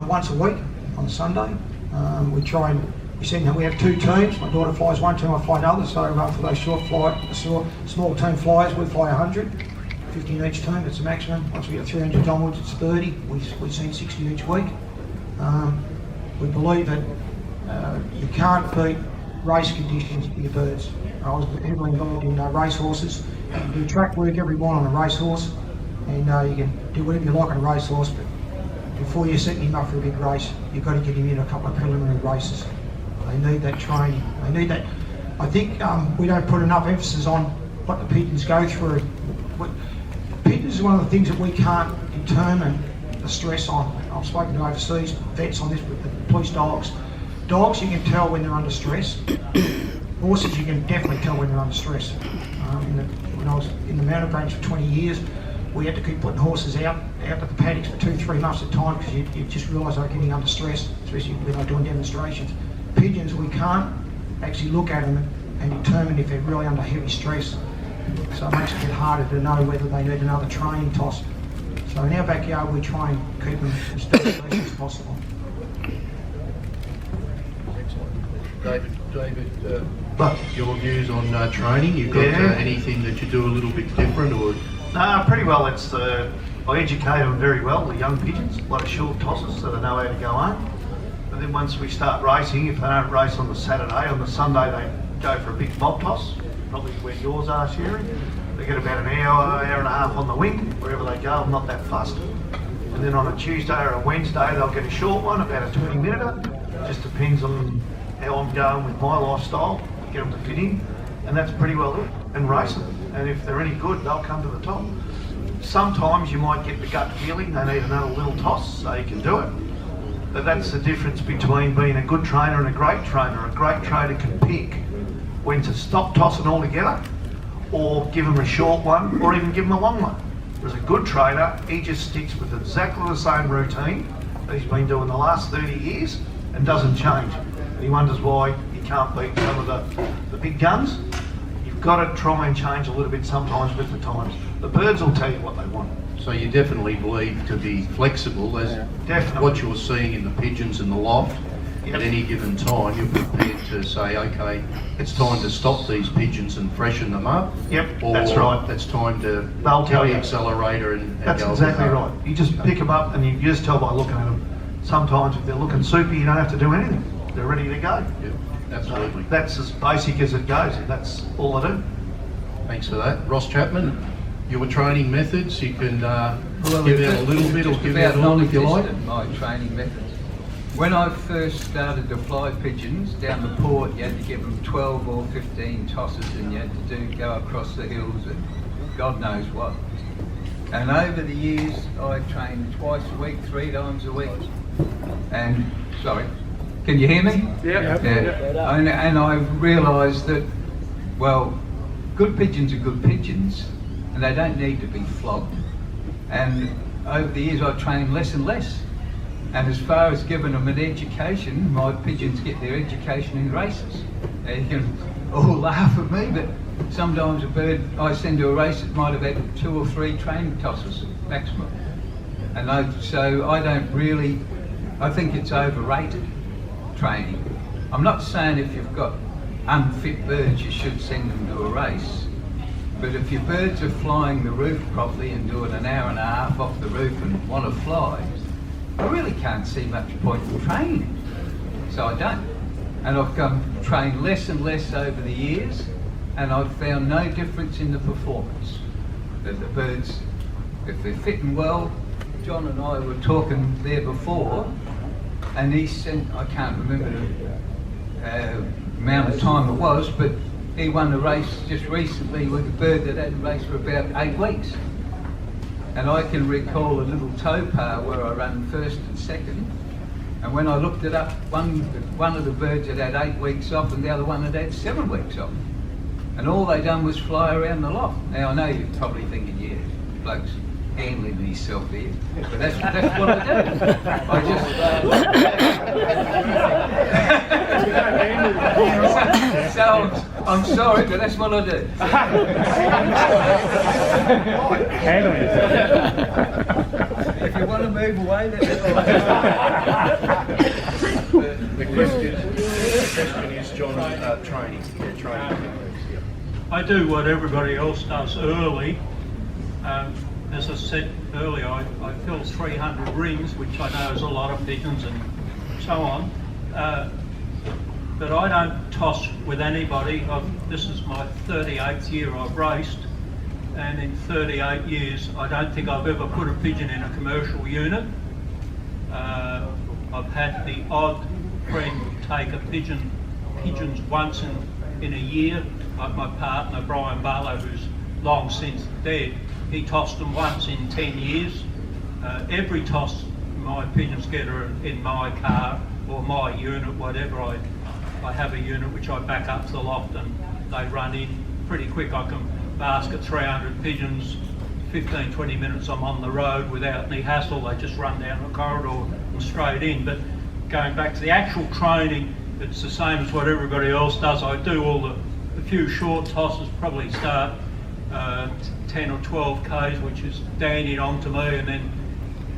once a week on Sunday. We try and we have 2 teams. My daughter flies one team, I fly another. So for those small team flyers, we fly 100, 50 in each team. That's the maximum. Once we get 300 onwards, it's 30. We send 60 each week. We believe that you can't beat race conditions for your birds. I was heavily involved in race horses. You can do track work every morning on a racehorse, and you can do whatever you like on a racehorse, but before you set him up for a big race, you've got to get him in a couple of preliminary races. They need that training. They need that. I think we don't put enough emphasis on what the pigeons go through. Pigeons is one of the things that we can't determine the stress on. I've spoken to overseas vets on this with the police dogs. Dogs, you can tell when they're under stress. Horses, you can definitely tell when they're under stress. When I was in the mountain range for 20 years, we had to keep putting horses out of the paddocks for 2-3 months at a time because you just realise they're getting under stress, especially when they're doing demonstrations. Pigeons, we can't actually look at them and determine if they're really under heavy stress. So it makes it a bit harder to know whether they need another training toss. So in our backyard, we try and keep them as steady as possible. David, your views on training? You've got anything that you do a little bit different, or? Pretty well. It's I educate them very well, the young pigeons, a lot of short tosses so they know how to go home. And then once we start racing, if they don't race on the Saturday, on the Sunday they go for a big mob toss, probably where yours are, Sherry. They get about an hour and a half on the wing, wherever they go. I'm not that fussed. And then on a Tuesday or a Wednesday they'll get a short one, about a 20-minute. Just depends on how I'm going with my lifestyle to get them to fit in. And that's pretty well it, and race them. And if they're any good, they'll come to the top. Sometimes you might get the gut feeling they need another little toss, so you can do it. But that's the difference between being a good trainer and a great trainer. A great trainer can pick when to stop tossing altogether, or give them a short one, or even give them a long one. Whereas a good trainer, he just sticks with exactly the same routine that he's been doing the last 30 years and doesn't change. And he wonders why he can't beat some of the big guns. You've got to try and change a little bit sometimes with the times. The birds will tell you what they want. So you definitely believe to be flexible as what you're seeing in the pigeons in the loft. At any given time, you're prepared to say, okay, it's time to stop these pigeons and freshen them up. Yep, or that's right. It's time to They'll tell the you. Accelerator and That's go exactly right. You just pick them up and you just tell by looking at them. Sometimes if they're looking soupy, you don't have to do anything. They're ready to go. Yep, absolutely. So that's as basic as it goes, and that's all I do. Thanks for that. Ross Chapman, your training methods, you can give out a little bit or give out all if you like. My training methods. When I first started to fly pigeons down the port, you had to give them 12 or 15 tosses, and you had to go across the hills and God knows what. And over the years, I trained twice a week, 3 times a week. And, sorry, can you hear me? Yeah. And I realised that, well, good pigeons are good pigeons, and they don't need to be flogged. And over the years, I trained less and less. And as far as giving them an education, my pigeons get their education in races. You can all laugh at me, but sometimes a bird I send to a race, it might have had 2 or 3 training tosses maximum. And so I don't really, I think it's overrated training. I'm not saying if you've got unfit birds you should send them to a race, but if your birds are flying the roof properly and doing an hour and a half off the roof and want to fly, I really can't see much point in training, so I don't. And I've trained less and less over the years, and I've found no difference in the performance. That the birds, if they're fitting well, John and I were talking there before, and he sent, I can't remember the amount of time it was, but he won a race just recently with a bird that hadn't raced for about 8 weeks. And I can recall a little towpath where I ran first and second, and when I looked it up, one of the birds had 8 weeks off and the other one had 7 weeks off. And all they done was fly around the loft. Now I know you're probably thinking, yeah, bloke's handling himself here, but that's what I do. I just... so I'm sorry, but that's what I do. If you want to move move away. The question is John, training. Yeah, training. I do what everybody else does early. As I said earlier, I fill 300 rings, which I know is a lot of pigeons and so on. But I don't toss with anybody. This is my 38th year I've raced, and in 38 years I don't think I've ever put a pigeon in a commercial unit. I've had the odd friend take a pigeons once in a year, like my partner Brian Barlow, who's long since dead. He tossed them once in 10 years. Every toss my pigeons get are in my car or my unit, whatever. I have a unit which I back up to the loft and they run in pretty quick. I can basket 300 pigeons, 15-20 minutes I'm on the road without any hassle. They just run down the corridor and straight in. But going back to the actual training, it's the same as what everybody else does. I do all the few short tosses, probably start 10 or 12 Ks, which is dandied onto me, and then,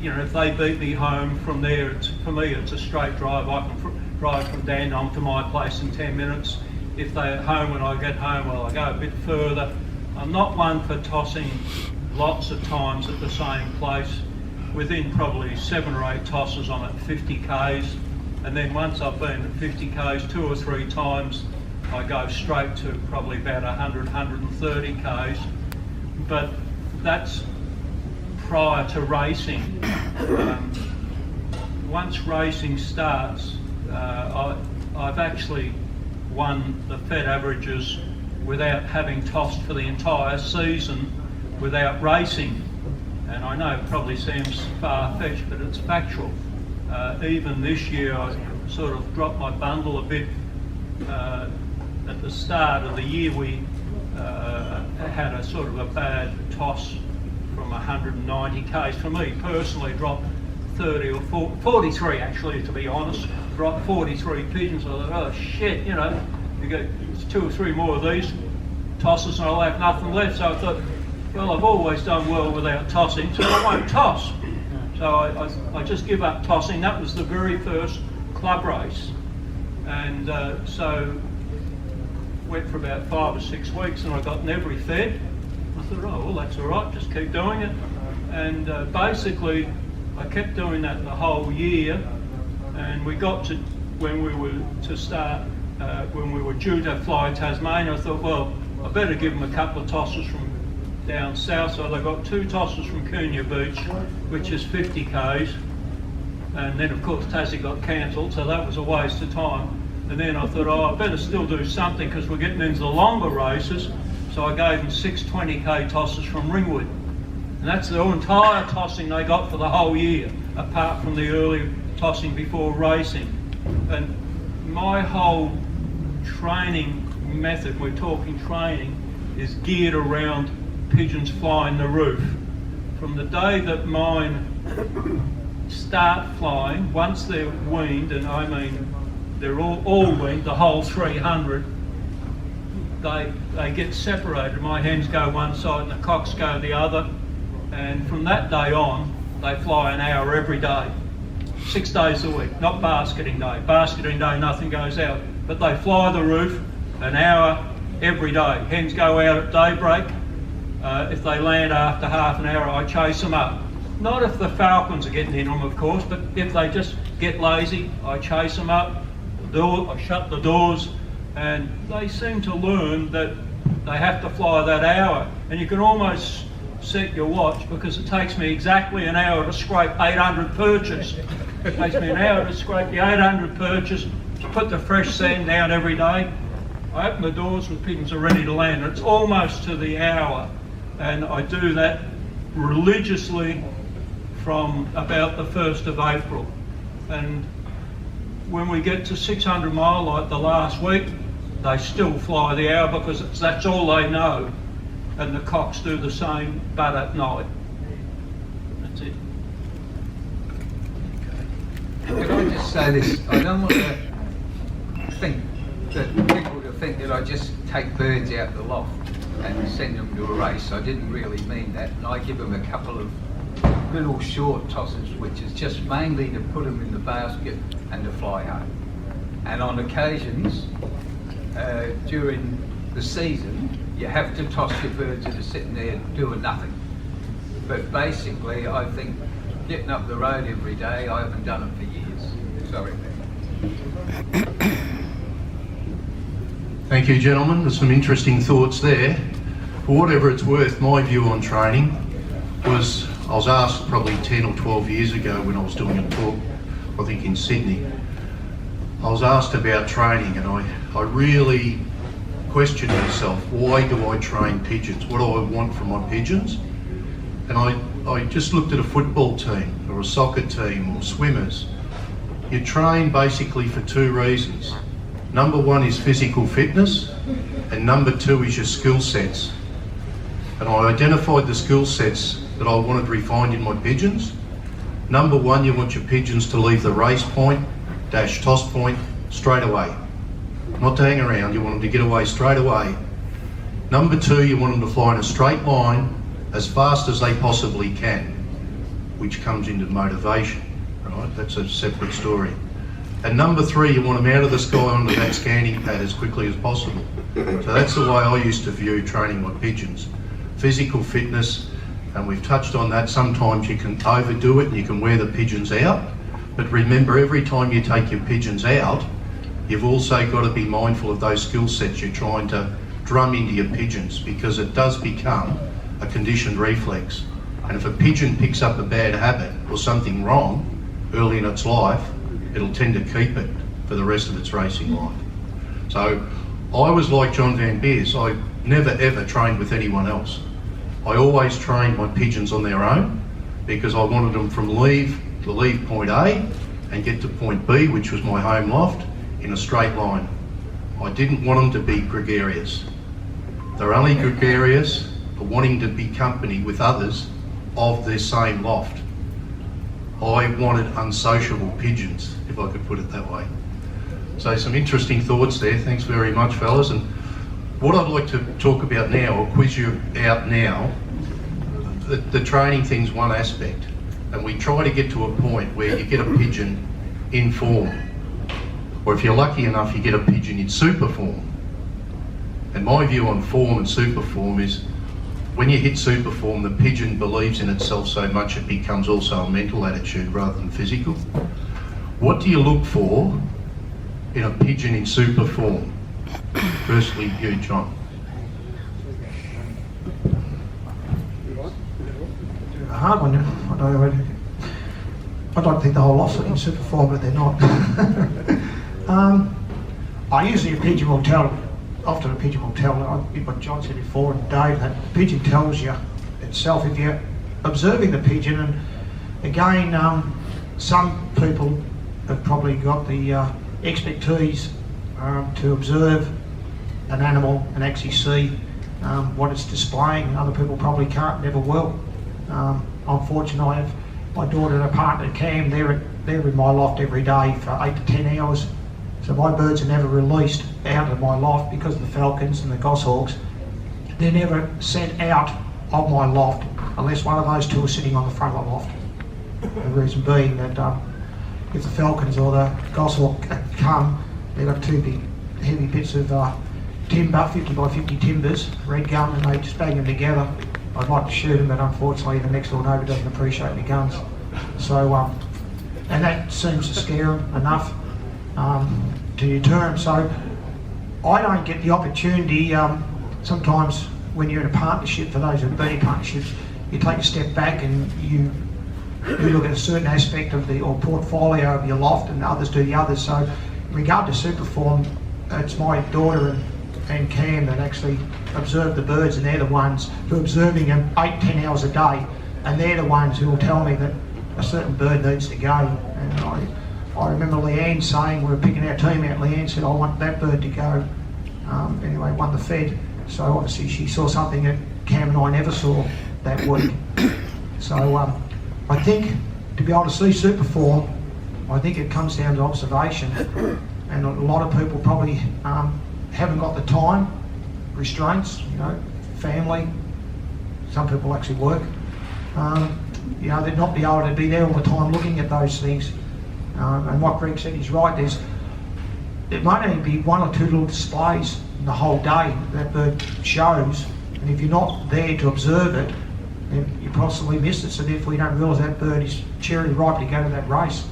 you know, if they beat me home from there, for me it's a straight drive. I can drive from Dandong to my place in 10 minutes. If they're at home when I get home, well, I go a bit further. I'm not one for tossing lots of times at the same place. Within probably 7 or 8 tosses I'm at 50 Ks, and then once I've been at 50 Ks 2 or 3 times, I go straight to probably about 100, 130 Ks. But that's prior to racing. Once racing starts, I've actually won the Fed averages without having tossed for the entire season without racing. And I know it probably seems far-fetched, but it's factual. Even this year I sort of dropped my bundle a bit. At the start of the year we had a sort of a bad toss from 190 Ks. For me personally, dropped 30 or 40, 43 actually, to be honest. Dropped 43 pigeons. I thought, oh shit, you know, you get 2 or 3 more of these tosses and I'll have nothing left. So I thought, well, I've always done well without tossing, so I won't toss. So I just give up tossing. That was the very first club race. And so went for about 5 or 6 weeks and I got in every Fed. I thought, oh, well, that's all right, just keep doing it. And basically, I kept doing that the whole year. And we got to when we were to start, when we were due to fly Tasmania, I thought, well, I better give them a couple of tosses from down south. So I got 2 tosses from Coonia Beach, which is 50 Ks. And then, of course, Tassie got cancelled, so that was a waste of time. And then I thought, oh, I better still do something because we're getting into the longer races. So I gave them 6 20K tosses from Ringwood. And that's the entire tossing they got for the whole year, apart from the early tossing before racing. And my whole training method, we're talking training, is geared around pigeons flying the roof. From the day that mine start flying, once they're weaned, and I mean they're all weaned, the whole 300, they get separated. My hens go one side and the cocks go the other, and from that day on they fly an hour every day, 6 days a week, not basketing day. Basketing day nothing goes out, but they fly the roof an hour every day. Hens go out at daybreak. If they land after half an hour, I chase them up. Not if the falcons are getting in them, of course, but if they just get lazy, I chase them up. I shut the doors, and they seem to learn that they have to fly that hour. And you can almost set your watch, because it takes me exactly an hour to scrape 800 perches. It takes me an hour to scrape the 800 perches, to put the fresh sand down every day. I open the doors and the pigeons are ready to land. It's almost to the hour, and I do that religiously from about the 1st of April. And when we get to 600 mile, like the last week, they still fly the hour because that's all they know. And the cocks do the same, but at night. That's it. Can I just say this? I don't want to think that people to think that I just take birds out the loft and send them to a race. I didn't really mean that. And I give them a couple of little short tosses, which is just mainly to put them in the basket and to fly home. And on occasions, during the season, you have to toss your birds that are sitting there doing nothing. But basically, I think getting up the road every day, I haven't done it for years. Sorry. Thank you, gentlemen. There's some interesting thoughts there. For whatever it's worth, my view on training was, I was asked probably 10 or 12 years ago when I was doing a talk, I think in Sydney, I was asked about training, and I really questioned myself, why do I train pigeons? What do I want from my pigeons? And I just looked at a football team or a soccer team or swimmers. You train basically for two reasons. Number one is physical fitness, and number two is your skill sets. And I identified the skill sets that I wanted refined in my pigeons. Number one, you want your pigeons to leave the race point, toss point, straight away. Not to hang around, you want them to get away straight away. Number two, you want them to fly in a straight line as fast as they possibly can, which comes into motivation, right? That's a separate story. And number three, you want them out of the sky onto that scanning pad as quickly as possible. So that's the way I used to view training my pigeons. Physical fitness, and we've touched on that. Sometimes you can overdo it and you can wear the pigeons out. But remember, every time you take your pigeons out, you've also got to be mindful of those skill sets you're trying to drum into your pigeons, because it does become a conditioned reflex. And if a pigeon picks up a bad habit or something wrong early in its life, it'll tend to keep it for the rest of its racing life. So I was like John Van Beers. I never ever trained with anyone else. I always trained my pigeons on their own, because I wanted them to leave point A and get to point B, which was my home loft, in a straight line. I didn't want them to be gregarious. They're only gregarious for wanting to be company with others of their same loft. I wanted unsociable pigeons, if I could put it that way. So some interesting thoughts there. Thanks very much, fellas. And what I'd like to talk about now, or quiz you out now, the training thing's one aspect, and we try to get to a point where you get a pigeon in form, or if you're lucky enough, you get a pigeon in super form. And my view on form and super form is, when you hit super form, the pigeon believes in itself so much it becomes also a mental attitude rather than physical. What do you look for in a pigeon in super form? Firstly, you, John. A hard one. I don't think the whole lot's in super form, but they're not. I usually a pigeon will tell. Often a pigeon will tell, what John said before, and Dave, that the pigeon tells you itself if you're observing the pigeon. And again, some people have probably got the expertise to observe an animal and actually see what it's displaying. Other people probably can't, never will. I'm fortunate I have my daughter and her partner Cam, they're in my loft every day for 8 to 10 hours. So my birds are never released out of my loft because of the falcons and the goshawks. They're never sent out of my loft unless one of those two are sitting on the front of the loft. The reason being that if the falcons or the goshawk come, they've got two big heavy bits of timber, 50 by 50 timbers, red gum, and they just bang them together. I'd like to shoot them, but unfortunately the next door neighbour doesn't appreciate my guns. So, and that seems to scare them enough to deter them. So I don't get the opportunity, sometimes when you're in a partnership, for those who've been in partnerships, you take a step back and you look at a certain aspect of the portfolio of your loft, and others do the others. So in regard to superform, it's my daughter and Cam that actually observe the birds, and they're the ones who are observing them 8-10 hours a day, and they're the ones who will tell me that a certain bird needs to go. And I remember Leanne saying, we were picking our team out, Leanne said, I want that bird to go. Anyway, won the Fed. So obviously she saw something that Cam and I never saw that week. So I think to be able to see superform, I think it comes down to observation. And a lot of people probably haven't got the time, restraints, family. Some people actually work. you know, they'd not be able to be there all the time looking at those things. And what Greg said is right, there might only be 1 or 2 little displays in the whole day that bird shows, and if you're not there to observe it, then you possibly miss it, so therefore you don't realise that bird is cherry ripe to go to that race.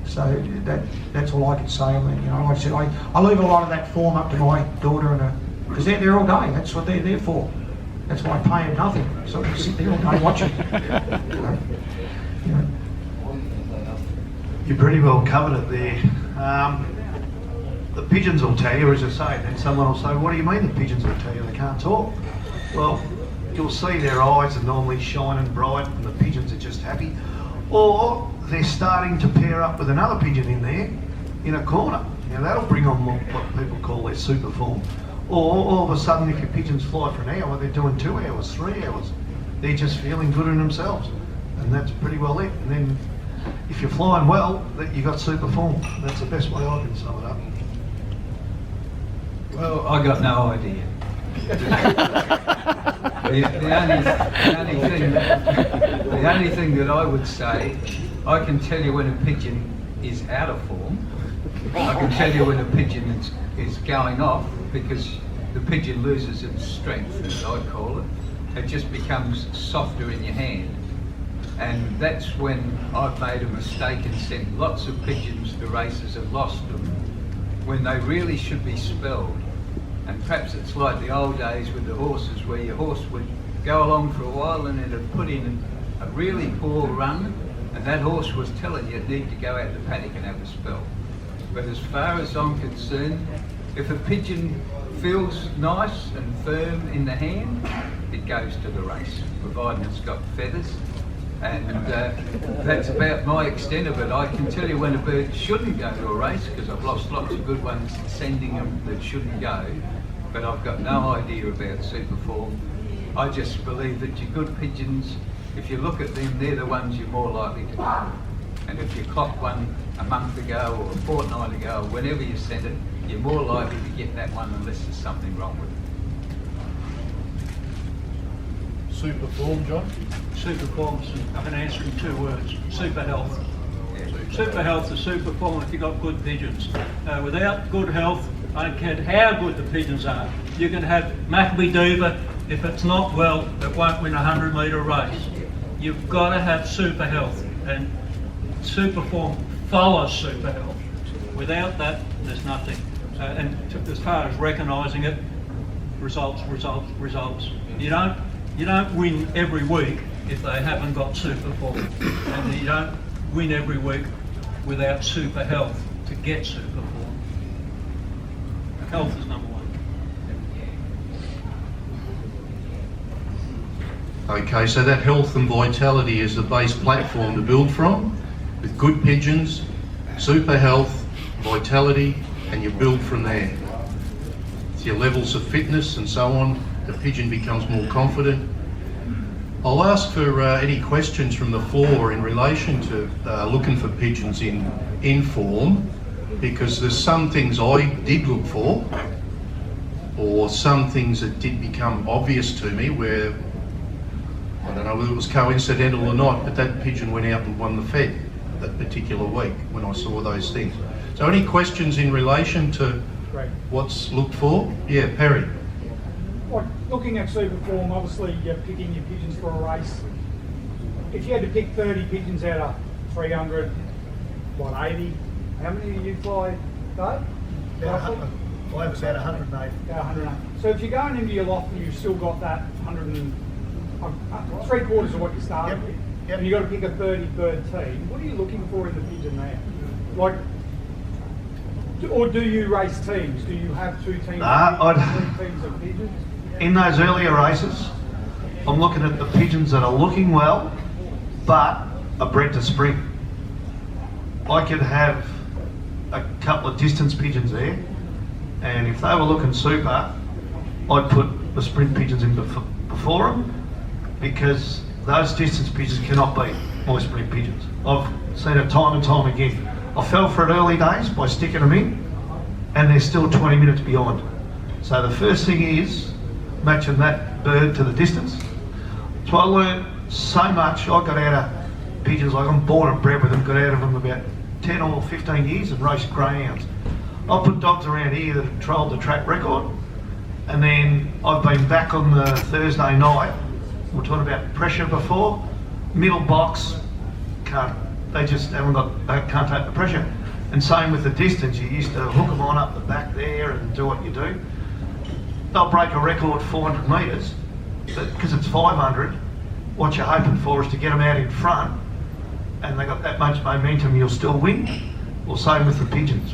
So that's all I can say. I mean, you know, like I said, I leave a lot of that form up to my daughter and because they're there all day. That's what they're there for. That's why I pay them nothing. So I can sit there all day watching. You know. You pretty well covered it there. The pigeons will tell you, as I say, then someone will say, what do you mean the pigeons will tell you they can't talk? Well, you'll see their eyes are normally shining bright and the pigeons are just happy. Or they're starting to pair up with another pigeon in there, in a corner. Now that'll bring on what people call their super form. Or all of a sudden, if your pigeons fly for an hour, they're doing 2 hours, 3 hours. They're just feeling good in themselves. And that's pretty well it. And then if you're flying well, you've got super form. That's the best way I can sum it up. Well, I got no idea. The only thing that I would say, I can tell you when a pigeon is out of form. I can tell you when a pigeon is going off, because the pigeon loses its strength, as I call it. It just becomes softer in your hand. And that's when I've made a mistake and sent lots of pigeons to races and lost them, when they really should be spelled. And perhaps it's like the old days with the horses, where your horse would go along for a while and it'd put in a really poor run, and that horse was telling you it need to go out the paddock and have a spell. But as far as I'm concerned, if a pigeon feels nice and firm in the hand, it goes to the race, providing it's got feathers. And that's about my extent of it. I can tell you when a bird shouldn't go to a race, because I've lost lots of good ones sending them that shouldn't go, but I've got no idea about super form. I just believe that your good pigeons, if you look at them, they're the ones you're more likely to go. And if you clock one a month ago or a fortnight ago, or whenever you send it, you're more likely to get that one unless there's something wrong with it. Super form, John? Super form, I can answer in 2 words: super health. Super health is super form if you've got good pigeons. Without good health, I don't care how good the pigeons are. You can have Maccabee Diva, if it's not well, it won't win a 100-metre race. You've got to have super health, and super form follows super health. Without that, there's nothing. And as far as recognising it, results. You don't win every week if they haven't got super form, and you don't win every week without super health to get super form. Health is number 1. Okay, so that health and vitality is the base platform to build from, with good pigeons, super health, vitality, and you build from there. With your levels of fitness and so on, the pigeon becomes more confident. I'll ask for any questions from the floor in relation to looking for pigeons in form, because there's some things I did look for, or some things that did become obvious to me where, I don't know whether it was coincidental or not, but that pigeon went out and won the Fed that particular week when I saw those things. So any questions in relation to what's looked for? Yeah, Perry. Like, looking at super form, obviously you're picking your pigeons for a race. If you had to pick 30 pigeons out of 300, 80, how many do you fly, Dave? I have about 108. About 108. So if you're going into your loft and you've still got that 3/4 of what you started with, and you've got to pick a 30 bird team, what are you looking for in the pigeon there? Like, or do you race teams? Do you have 2 teams? 3 teams of pigeons? In those earlier races, I'm looking at the pigeons that are looking well, but are bred to spring. I could have a couple of distance pigeons there, and if they were looking super, I'd put the sprint pigeons in before them, because those distance pigeons cannot beat my sprint pigeons. I've seen it time and time again. I fell for it early days by sticking them in, and they're still 20 minutes behind. So the first thing is matching that bird to the distance. So I learned so much. I got out of pigeons, like I'm born and bred with them, got out of them about 10 or 15 years and raced greyhounds. I put dogs around here that have trialled the track record, and then I've been back on the Thursday night. We're talking about pressure before, middle box, they just haven't got, they can't take the pressure. And same with the distance, you used to hook them on up the back there and do what you do. They'll break a record 400 metres, but because it's 500, what you're hoping for is to get them out in front, and they got that much momentum, you'll still win. Well, same with the pigeons.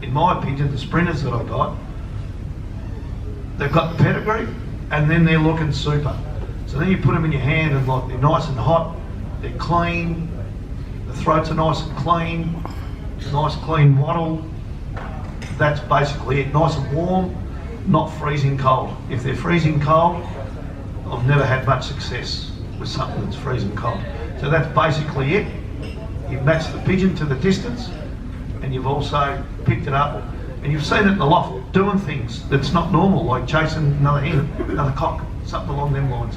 In my opinion, the sprinters that I got, they've got the pedigree, and then they're looking super. So then you put them in your hand and like they're nice and hot, they're clean, the throats are nice and clean, nice clean wattle. That's basically it, nice and warm, not freezing cold. If they're freezing cold, I've never had much success with something that's freezing cold. So that's basically it. You've matched the pigeon to the distance, and you've also picked it up, and you've seen it in the loft doing things that's not normal, like chasing another hen, another cock, something along them lines.